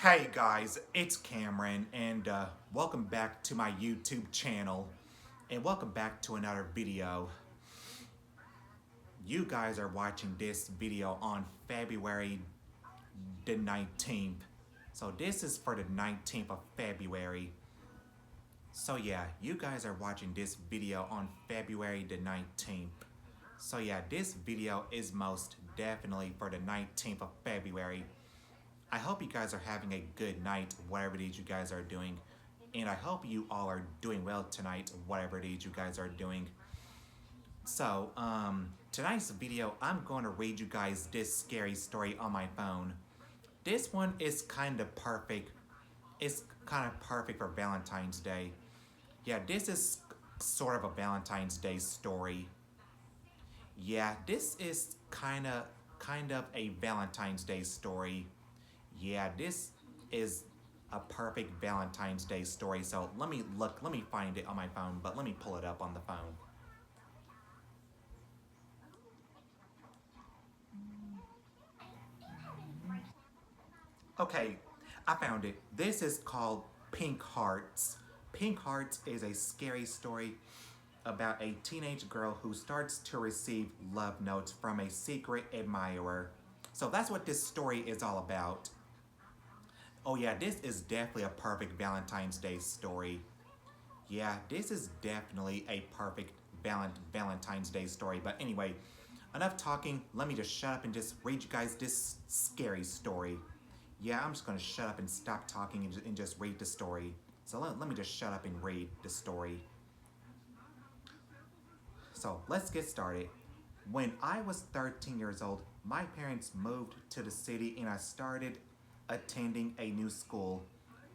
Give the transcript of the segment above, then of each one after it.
Hey guys, it's Cameron, and welcome back to my YouTube channel, and welcome back to another video. You guys are watching this video on February the 19th. So this is for the 19th of February. So yeah, you guys are watching this video on February the 19th. So yeah, this video is most definitely for the 19th of February. I hope you guys are having a good night, whatever it is you guys are doing. And I hope you all are doing well tonight, whatever it is you guys are doing. So, tonight's video, I'm going to read you guys this scary story on my phone. This one is kind of perfect. It's kind of perfect for Valentine's Day. Yeah, this is sort of a Valentine's Day story. Yeah, this is kind of a Valentine's Day story. Yeah, this is a perfect Valentine's Day story. So let me find it on my phone, but let me pull it up on the phone. Okay, I found it. This is called Pink Hearts. Pink Hearts is a scary story about a teenage girl who starts to receive love notes from a secret admirer. So that's what this story is all about. Oh yeah, this is definitely a perfect Valentine's Day story. Yeah, this is definitely a perfect Valentine's Day story. But anyway, enough talking. Let me just shut up and just read you guys this scary story. Yeah, I'm just going to shut up and stop talking and just read the story. So let me just shut up and read the story. So let's get started. When I was 13 years old, my parents moved to the city and I started attending a new school.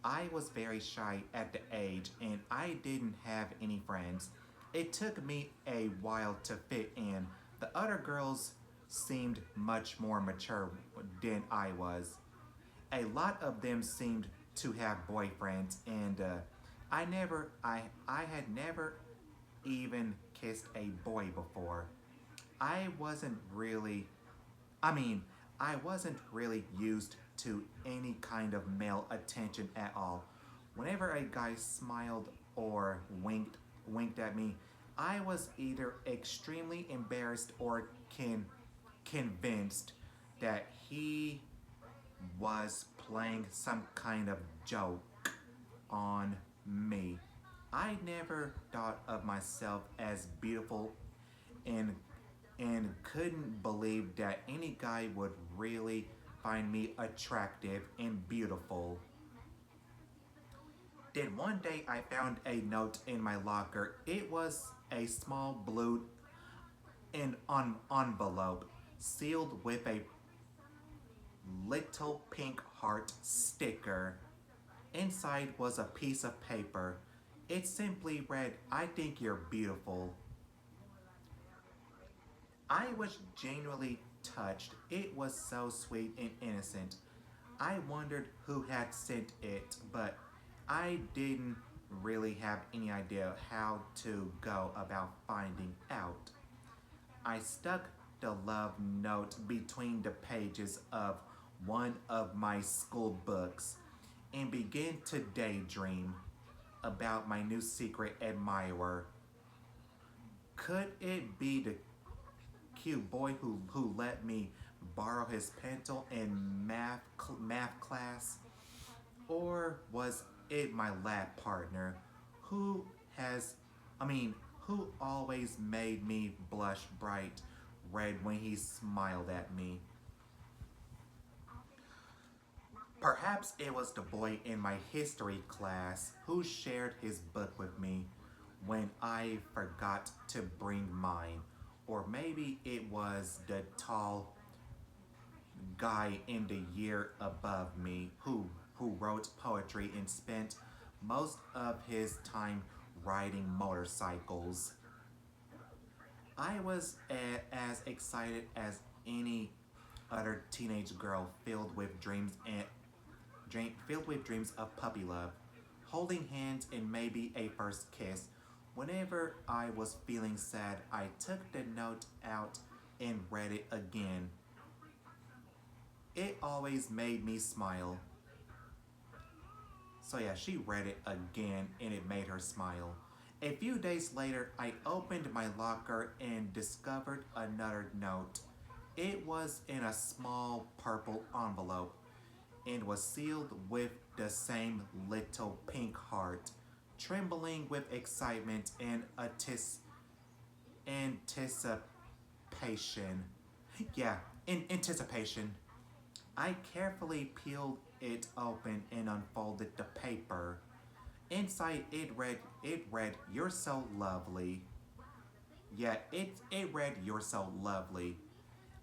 I was very shy at the age and I didn't have any friends. It took me a while to fit in. The other girls seemed much more mature than I was. A lot of them seemed to have boyfriends and I had never even kissed a boy before. I wasn't really I mean, I wasn't really used to any kind of male attention at all. Whenever a guy smiled or winked at me, I was either extremely embarrassed or convinced that he was playing some kind of joke on me. I never thought of myself as beautiful and couldn't believe that any guy would really find me attractive and beautiful. Then one day I found a note in my locker. It was a small blue envelope sealed with a little pink heart sticker. Inside was a piece of paper. It simply read, "I think you're beautiful." I was genuinely touched. It was so sweet and innocent. I wondered who had sent it, but I didn't really have any idea how to go about finding out. I stuck the love note between the pages of one of my school books and began to daydream about my new secret admirer. Could it be the cute boy who let me borrow his pencil in math class? Or was it my lab partner who has, who always made me blush bright red when he smiled at me? Perhaps it was the boy in my history class who shared his book with me when I forgot to bring mine. Or maybe it was the tall guy in the year above me who wrote poetry and spent most of his time riding motorcycles. I was as excited as any other teenage girl filled with dreams of puppy love, holding hands and maybe a first kiss. Whenever I was feeling sad, I took the note out and read it again. It always made me smile. So yeah, she read it again and it made her smile. A few days later, I opened my locker and discovered another note. It was in a small purple envelope and was sealed with the same little pink heart. Trembling with excitement and anticipation. Yeah, in anticipation. I carefully peeled it open and unfolded the paper. Inside it read, "You're so lovely." Yeah, it read, "You're so lovely."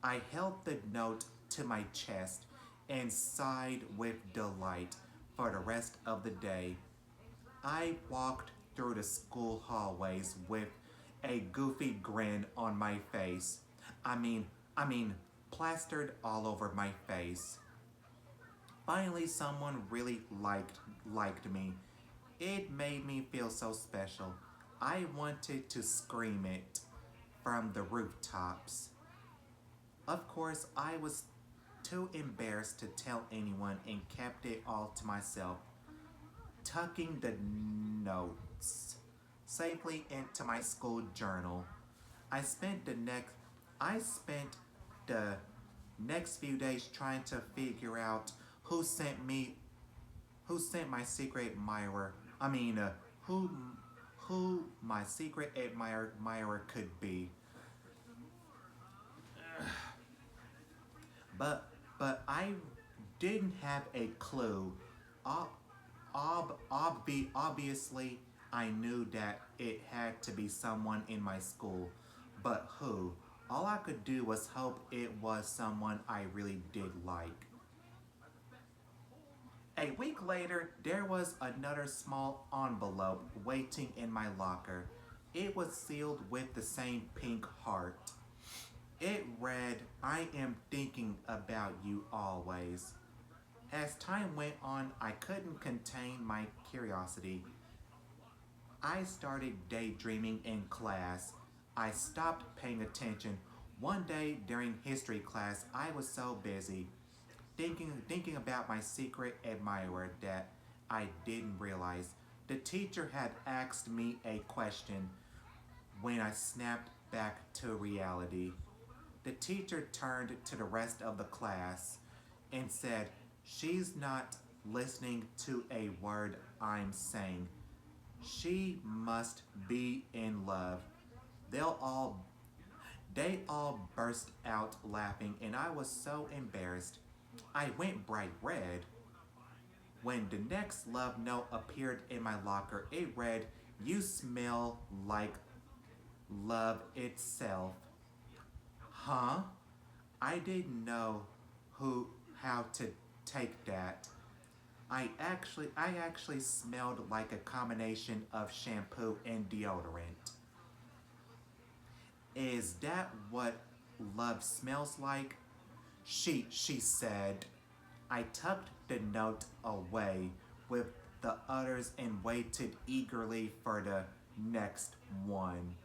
I held the note to my chest and sighed with delight for the rest of the day. I walked through the school hallways with a goofy grin on my face. I mean, I mean, plastered all over my face. Finally, someone really liked me. It made me feel so special. I wanted to scream it from the rooftops. Of course, I was too embarrassed to tell anyone and kept it all to myself, tucking the notes safely into my school journal. I spent the next I spent the next few days trying to figure out who sent me who sent my secret admirer. I mean, who who my secret admirer could be. But I didn't have a clue. Ob- Obviously, I knew that it had to be someone in my school, but who? All I could do was hope it was someone I really did like. A week later, there was another small envelope waiting in my locker. It was sealed with the same pink heart. It read, "I am thinking about you always." As time went on, I couldn't contain my curiosity. I started daydreaming in class. I stopped paying attention. One day during history class, I was so busy thinking about my secret admirer that I didn't realize. The teacher had asked me a question when I snapped back to reality. The teacher turned to the rest of the class and said, "She's not listening to a word I'm saying. She must be in love." They'll all they all burst out laughing and I was so embarrassed. I went bright red. When the next love note appeared in my locker, it read, "You smell like love itself." Huh? I didn't know who how to take that. I actually smelled like a combination of shampoo and deodorant. Is that what love smells like? She said. I tucked the note away with the others and waited eagerly for the next one.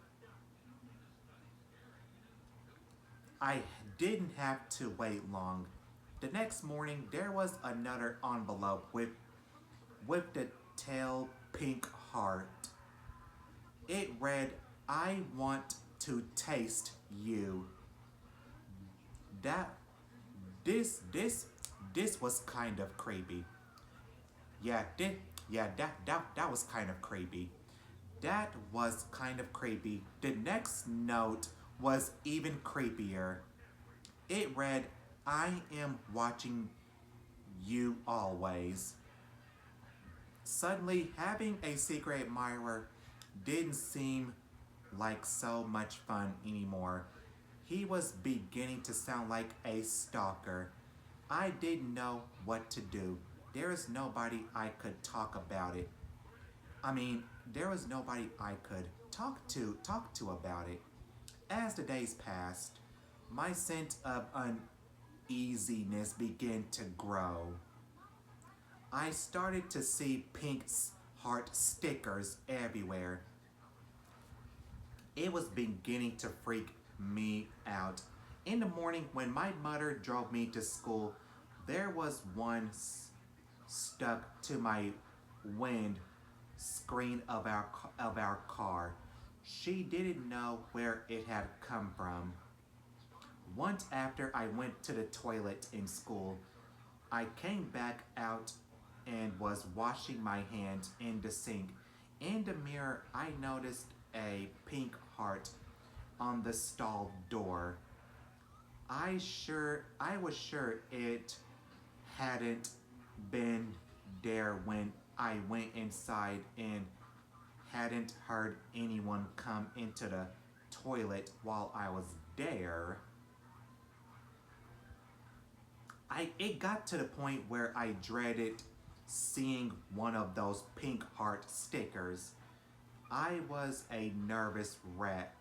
I didn't have to wait long. The next morning, there was another envelope with the tail pink heart. It read, "I want to taste you." That this this this was kind of creepy. Yeah, that was kind of creepy. That was kind of creepy. The next note was even creepier. It read, "I am watching you always." Suddenly, having a secret admirer didn't seem like so much fun anymore. He was beginning to sound like a stalker. I didn't know what to do. There is nobody I could talk about it. There was nobody I could talk to about it. As the days passed, my sense of uneasiness began to grow. I started to see pink heart stickers everywhere. It was beginning to freak me out. In the morning, when my mother drove me to school, there was one stuck to my wind screen of our car. She didn't know where it had come from. Once after I went to the toilet in school, I came back out and was washing my hands in the sink. In the mirror, I noticed a pink heart on the stall door. I was sure it hadn't been there when I went inside and hadn't heard anyone come into the toilet while I was there. It got to the point where I dreaded seeing one of those pink heart stickers. I was a nervous wreck,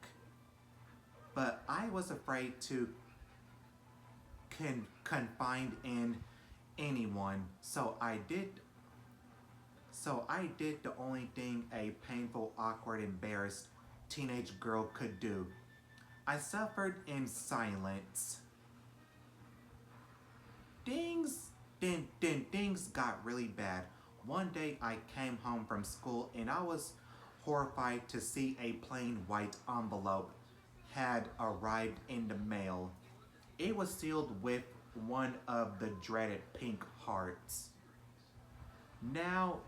but I was afraid to confide in anyone, so I did the only thing a painful, awkward, embarrassed teenage girl could do. I suffered in silence. Things got really bad. One day I came home from school and I was horrified to see a plain white envelope had arrived in the mail. It was sealed with one of the dreaded pink hearts. Now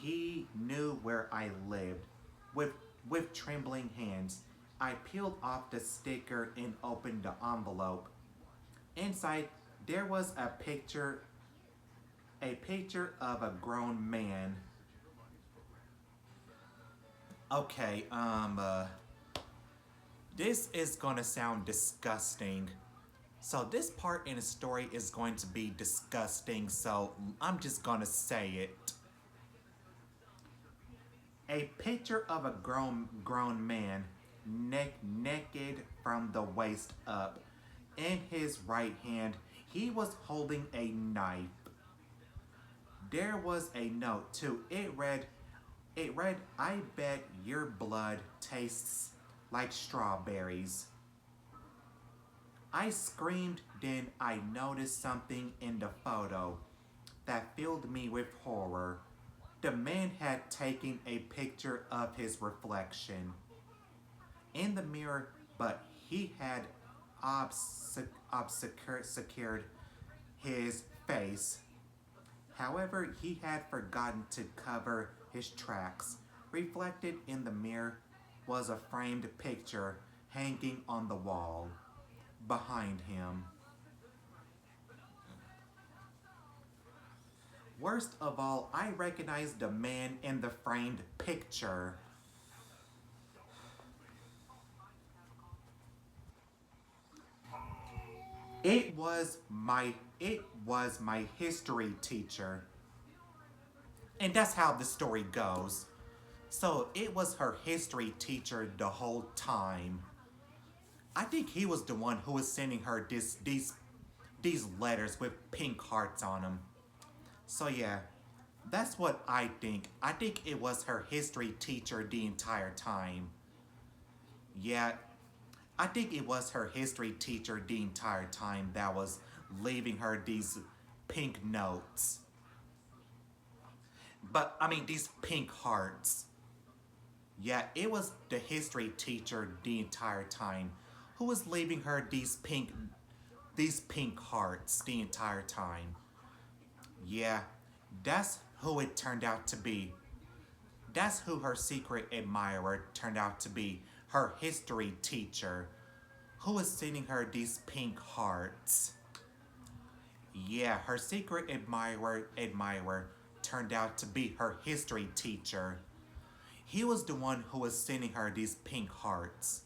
he knew where I lived. With trembling hands, I peeled off the sticker and opened the envelope. Inside, there was a picture of a grown man. Okay, this is gonna sound disgusting. So this part in the story is going to be disgusting, so I'm just gonna say it. A picture of a grown man, naked from the waist up. In his right hand, he was holding a knife. There was a note too. It read, I bet your blood tastes like strawberries. I screamed, then I noticed something in the photo that filled me with horror. The man had taken a picture of his reflection in the mirror, but he had obscured his face. However, he had forgotten to cover his tracks. Reflected in the mirror was a framed picture hanging on the wall behind him. Worst of all, I recognized the man in the framed picture. It was my history teacher. And that's how the story goes. So it was her history teacher the whole time. I think he was the one who was sending her these letters with pink hearts on them. So yeah, that's what I think. I think it was her history teacher the entire time. Yeah, I think it was her history teacher the entire time that was leaving her these pink notes. But, I mean, these pink hearts. Yeah, it was the history teacher the entire time who was leaving her these pink hearts the entire time. Yeah, that's who it turned out to be. That's who her secret admirer turned out to be. Her history teacher, who was sending her these pink hearts. Yeah, her secret admirer turned out to be her history teacher. He was the one who was sending her these pink hearts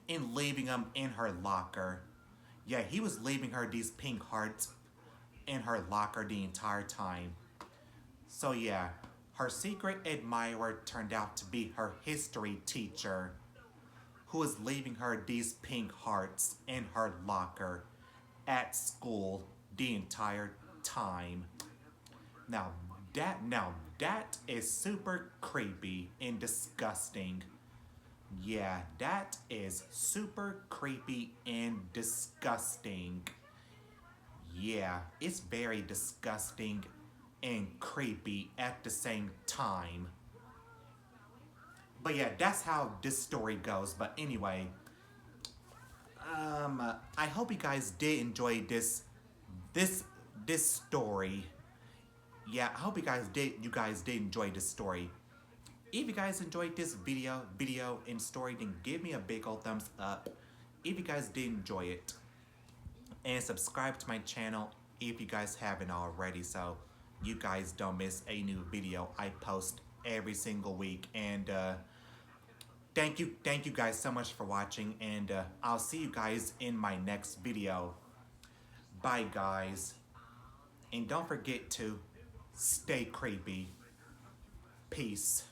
and leaving them in her locker. Yeah, he was leaving her these pink hearts in her locker the entire time. So yeah, her secret admirer turned out to be her history teacher, who was leaving her these pink hearts in her locker at school the entire time. Now that is super creepy and disgusting. Yeah, that is super creepy and disgusting. Yeah, it's very disgusting and creepy at the same time. But yeah, that's how this story goes. But anyway, I hope you guys did enjoy this this story. Yeah, I hope you guys did enjoy this story. If you guys enjoyed this video and story, then give me a big old thumbs up if you guys did enjoy it. And subscribe to my channel if you guys haven't already, so you guys don't miss a new video I post every single week. And thank you guys so much for watching, and I'll see you guys in my next video. Bye guys, and don't forget to stay creepy. Peace.